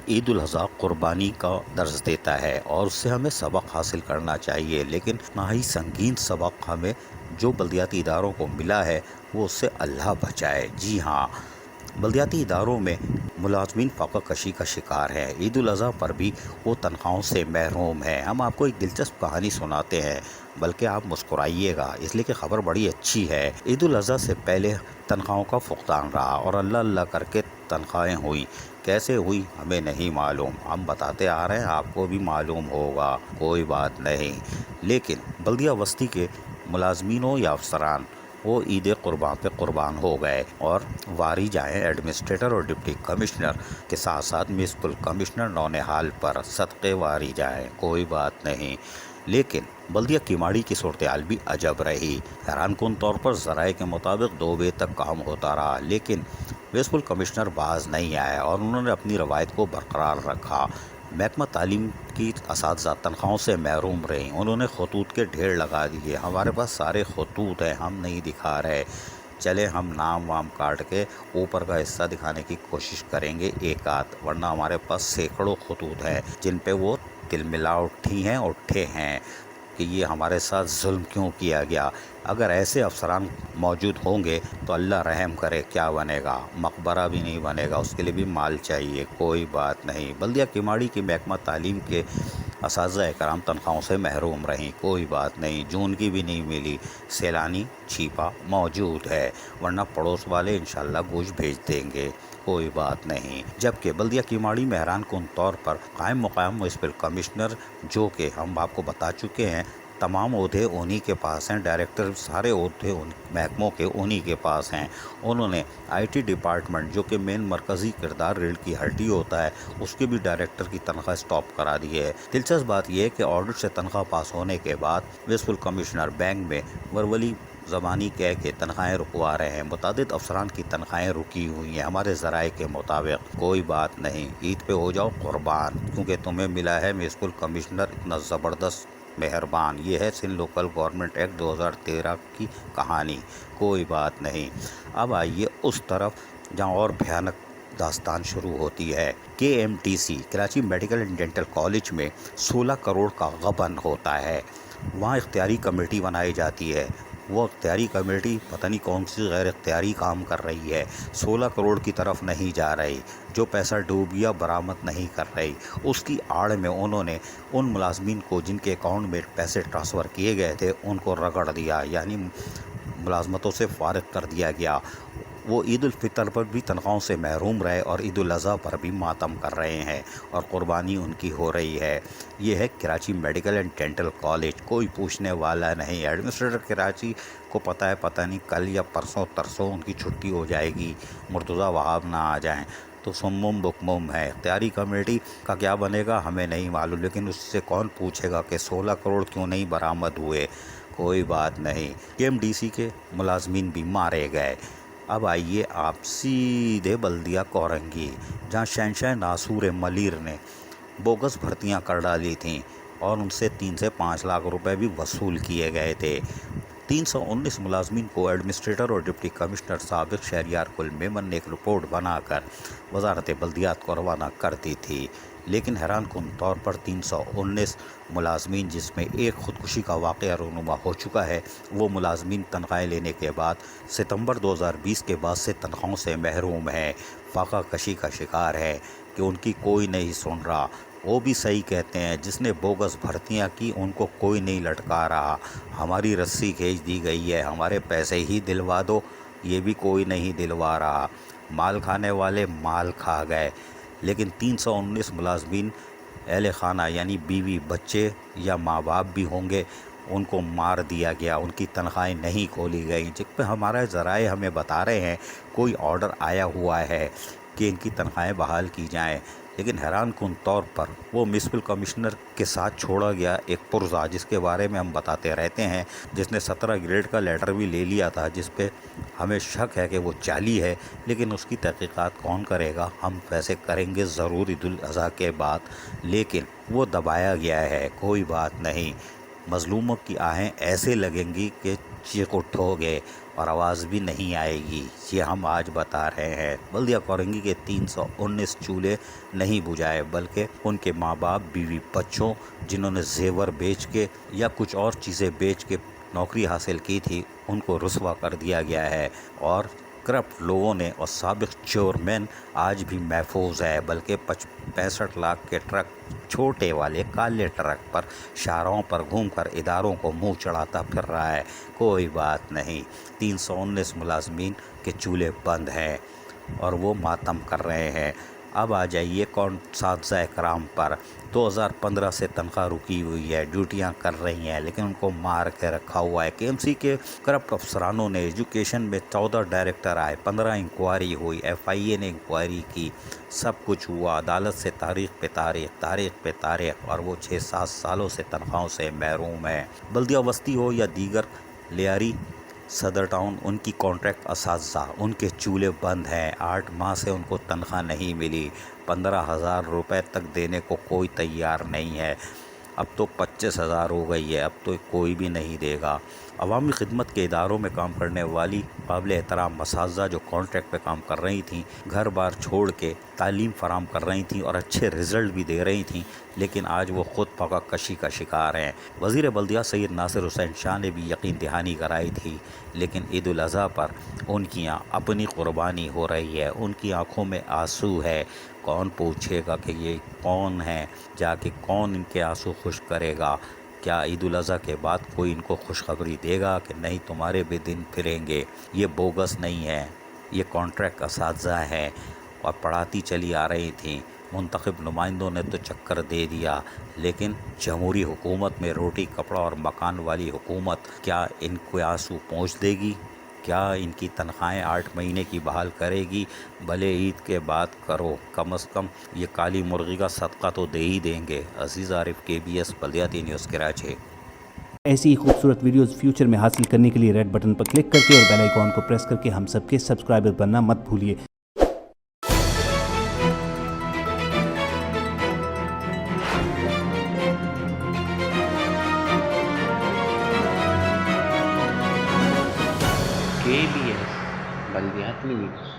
عید الاضحیٰ قربانی کا درس دیتا ہے اور اس سے ہمیں سبق حاصل کرنا چاہیے، لیکن اتنا ہی سنگین سبق ہمیں جو بلدیاتی اداروں کو ملا ہے وہ اس سے اللہ بچائے۔ جی ہاں، بلدیاتی اداروں میں ملازمین فاقہ کشی کا شکار ہیں۔ عید الاضحیٰ پر بھی وہ تنخواہوں سے محروم ہیں۔ ہم آپ کو ایک دلچسپ کہانی سناتے ہیں، بلکہ آپ مسکرائیے گا اس لیے کہ خبر بڑی اچھی ہے۔ عید الاضحیٰ سے پہلے تنخواہوں کا فقدان رہا اور اللہ اللہ کر کے تنخواہیں ہوئی۔ کیسے ہوئی ہمیں نہیں معلوم، ہم بتاتے آ رہے ہیں، آپ کو بھی معلوم ہوگا، کوئی بات نہیں۔ لیکن بلدیہ بستی کے ملازمین ہو یا افسران، وہ عید قربان پہ قربان ہو گئے اور واری جائیں ایڈمنسٹریٹر اور ڈپٹی کمشنر کے ساتھ ساتھ میونسپل کمشنر نونہال پر صدقے واری جائیں، کوئی بات نہیں۔ لیکن بلدیہ کیماڑی کی صورتحال بھی عجب رہی۔ حیران کن طور پر ذرائع کے مطابق 2 بجے تک کام ہوتا رہا، لیکن میونسپل کمشنر باز نہیں آئے اور انہوں نے اپنی روایت کو برقرار رکھا۔ محکمہ تعلیم کی اساتذہ تنخواہوں سے محروم رہیں، انہوں نے خطوط کے ڈھیر لگا دیے۔ ہمارے پاس سارے خطوط ہیں، ہم نہیں دکھا رہے، چلے ہم نام وام کاٹ کے اوپر کا حصہ دکھانے کی کوشش کریں گے ایک آدھ، ورنہ ہمارے پاس سینکڑوں خطوط ہیں جن پہ وہ تل ملا اٹھی ہیں اٹھے ہیں کہ یہ ہمارے ساتھ ظلم کیوں کیا گیا۔ اگر ایسے افسران موجود ہوں گے تو اللہ رحم کرے، کیا بنے گا؟ مقبرہ بھی نہیں بنے گا، اس کے لیے بھی مال چاہیے، کوئی بات نہیں۔ بلدیہ کیماڑی کی محکمہ تعلیم کے اساتذہ اکرام تنخواہوں سے محروم رہیں، کوئی بات نہیں، جون کی بھی نہیں ملی۔ سیلانی چھیپا موجود ہے، ورنہ پڑوس والے انشاءاللہ گوشت بھیج دیں گے، کوئی بات نہیں۔ جبکہ بلدیہ کیماڑی میں حیران کن طور پر قائم مقام میونسپل کمشنر، جو کہ ہم آپ کو بتا چکے ہیں تمام عہدے انہی کے پاس ہیں، ڈائریکٹر سارے عہدے محکموں کے انہی کے پاس ہیں، انہوں نے آئی ٹی ڈپارٹمنٹ جو کہ مین مرکزی کردار ریڑھ کی ہڈی ہوتا ہے، اس کے بھی ڈائریکٹر کی تنخواہ سٹاپ کرا دی ہے۔ دلچسپ بات یہ ہے کہ آڈٹ سے تنخواہ پاس ہونے کے بعد میونسپل کمشنر بینک میں ورولی زبانی کہہ کے تنخواہیں رکوا رہے ہیں۔ متعدد افسران کی تنخواہیں رکی ہوئی ہیں ہمارے ذرائع کے مطابق، کوئی بات نہیں، عید پہ ہو جاؤ قربان، کیونکہ تمہیں ملا ہے میونسپل کمشنر اتنا زبردست مہربان۔ یہ ہے سندھ لوکل گورنمنٹ ایکٹ 2013 کی کہانی، کوئی بات نہیں۔ اب آئیے اس طرف جہاں اور بھیانک داستان شروع ہوتی ہے۔ KMTC Karachi medical and dental college میں 16 کروڑ کا غبن ہوتا ہے۔ وہاں اختیاری کمیٹی بنائی جاتی ہے، وہ اختیاری کمیٹی پتہ نہیں کون سی غیر اختیاری کام کر رہی ہے، 16 کروڑ کی طرف نہیں جا رہی، جو پیسہ ڈوب گیا برآمد نہیں کر رہی۔ اس کی آڑ میں انہوں نے ان ملازمین کو جن کے اکاؤنٹ میں پیسے ٹرانسفر کیے گئے تھے ان کو رگڑ دیا، یعنی ملازمتوں سے فارغ کر دیا گیا۔ وہ عید الفطر پر بھی تنخواہوں سے محروم رہے اور عید الاضحیٰ پر بھی ماتم کر رہے ہیں اور قربانی ان کی ہو رہی ہے۔ یہ ہے Karachi medical and dental college, کوئی پوچھنے والا نہیں۔ ایڈمنسٹریٹر کراچی کو پتہ نہیں کل یا پرسوں ترسوں ان کی چھٹی ہو جائے گی، مرتضیٰ وہاب نہ آ جائیں تو سمم بکمم ہے۔ اختیاری کمیٹی کا کیا بنے گا ہمیں نہیں معلوم، لیکن اس سے کون پوچھے گا کہ 16 کروڑ کیوں نہیں برآمد ہوئے، کوئی بات نہیں۔ KMDC کے ملازمین بھی مارے گئے۔ اب آئیے آپ سیدھے بلدیہ کورنگی، جہاں شہنشاہ ناصور ملیر نے بوگس بھرتیاں کر ڈالی تھیں اور ان سے 3 سے 5 لاکھ روپے بھی وصول کیے گئے تھے۔ 319 ملازمین کو ایڈمنسٹریٹر اور ڈپٹی کمشنر سابق شہریار کل میمن نے ایک رپورٹ بنا کر وزارت بلدیات کو روانہ کر دی تھی، لیکن حیران کن طور پر 319 ملازمین، جس میں ایک خودکشی کا واقعہ رونما ہو چکا ہے، وہ ملازمین تنخواہیں لینے کے بعد ستمبر 2020 کے بعد سے تنخواہوں سے محروم ہیں، فاقہ کشی کا شکار ہے کہ ان کی کوئی نہیں سن رہا۔ وہ بھی صحیح کہتے ہیں، جس نے بوگس بھرتیاں کی ان کو کوئی نہیں لٹکا رہا، ہماری رسی کھینچ دی گئی ہے، ہمارے پیسے ہی دلوا دو، یہ بھی کوئی نہیں دلوا رہا۔ مال کھانے والے مال کھا گئے، لیکن 319 ملازمین اہل خانہ یعنی بیوی بچے یا ماں باپ بھی ہوں گے، ان کو مار دیا گیا، ان کی تنخواہیں نہیں کھولی گئیں، جب پہ ہمارے ذرائع ہمیں بتا رہے ہیں کوئی آرڈر آیا ہوا ہے کہ ان کی تنخواہیں بحال کی جائیں، لیکن حیران کن طور پر وہ میونسپل کمشنر کے ساتھ چھوڑا گیا ایک پرزہ، جس کے بارے میں ہم بتاتے رہتے ہیں، جس نے 17 گریڈ کا لیٹر بھی لے لیا تھا، جس پہ ہمیں شک ہے کہ وہ جعلی ہے، لیکن اس کی تحقیقات کون کرے گا؟ ہم ویسے کریں گے ضرور عید الاضحیٰ کے بعد، لیکن وہ دبایا گیا ہے، کوئی بات نہیں۔ مظلوموں کی آہیں ایسے لگیں گی کہ چیخ اٹھو گے اور آواز بھی نہیں آئے گی۔ یہ ہم آج بتا رہے ہیں۔ بلدیہ کورنگی کے 319 چولہے نہیں بجھائے، بلکہ ان کے ماں باپ، بیوی، بچوں جنہوں نے زیور بیچ کے یا کچھ اور چیزیں بیچ کے نوکری حاصل کی تھی، ان کو رسوا کر دیا گیا ہے۔ اور کرپٹ لوگوں نے اور سابق چیئرمین آج بھی محفوظ ہے، بلکہ 65 لاکھ کے ٹرک، چھوٹے والے کالے ٹرک پر شاہراہوں پر گھوم کر اداروں کو منہ چڑھاتا پھر رہا ہے۔ کوئی بات نہیں، 319 ملازمین کے چولہے بند ہیں اور وہ ماتم کر رہے ہیں۔ اب آ جائیے اساتذہ کرام پر۔ 2015 سے تنخواہ رکی ہوئی ہے، ڈیوٹیاں کر رہی ہیں، لیکن ان کو مار کے رکھا ہوا ہے۔ کے ایم سی کے کرپٹ افسرانوں نے ایجوکیشن میں 14 ڈائریکٹر آئے، 15 انکوائری ہوئی، ایف آئی اے نے انکوائری کی، سب کچھ ہوا۔ عدالت سے تاریخ پہ تاریخ، تاریخ پہ تاریخ، اور وہ 6-7 سالوں سے تنخواہوں سے محروم ہے۔ بلدیہ وسطی ہو یا دیگر لیاری صدر ٹاؤن، ان کی کانٹریکٹ اساتذہ، ان کے چولہے بند ہیں۔ 8 ماہ سے ان کو تنخواہ نہیں ملی، 15,000 روپے تک دینے کو کوئی تیار نہیں ہے۔ اب تو 25,000 ہو گئی ہے، اب تو کوئی بھی نہیں دے گا۔ عوامی خدمت کے اداروں میں کام کرنے والی قابل احترام اساتذہ جو کانٹریکٹ پہ کام کر رہی تھیں، گھر بار چھوڑ کے تعلیم فراہم کر رہی تھیں اور اچھے رزلٹ بھی دے رہی تھیں، لیکن آج وہ خود پکا کشی کا شکار ہیں۔ وزیر بلدیہ سید ناصر حسین شاہ نے بھی یقین دہانی کرائی تھی، لیکن عید الاضحیٰ پر ان کی اپنی قربانی ہو رہی ہے، ان کی آنکھوں میں آنسو ہے۔ کون پوچھے گا کہ یہ کون ہیں؟ جا کے کون ان کے آنسو خشک کرے گا؟ کیا عید الاضحیٰ کے بعد کوئی ان کو خوشخبری دے گا کہ نہیں تمہارے بھی دن پھریں گے؟ یہ بوگس نہیں ہے، یہ کانٹریکٹ اساتذہ ہیں اور پڑھاتی چلی آ رہی تھیں۔ منتخب نمائندوں نے تو چکر دے دیا، لیکن جمہوری حکومت میں روٹی کپڑا اور مکان والی حکومت کیا ان کو آنسو پہنچ دے گی؟ کیا ان کی تنخواہیں 8 مہینے کی بحال کرے گی؟ بھلے عید کے بعد کرو، کم از کم یہ کالی مرغی کا صدقہ تو دے ہی دیں گے۔ عزیز عارف، KBS بلدیاتی نیوز کراچی۔ ایسی ہی خوبصورت ویڈیوز فیوچر میں حاصل کرنے کے لیے ریڈ بٹن پر کلک کر کے اور بیل آئیکن کو پریس کر کے ہم سب کے سبسکرائبر بننا مت بھولیے۔ KBS بلدیاتی نیوز۔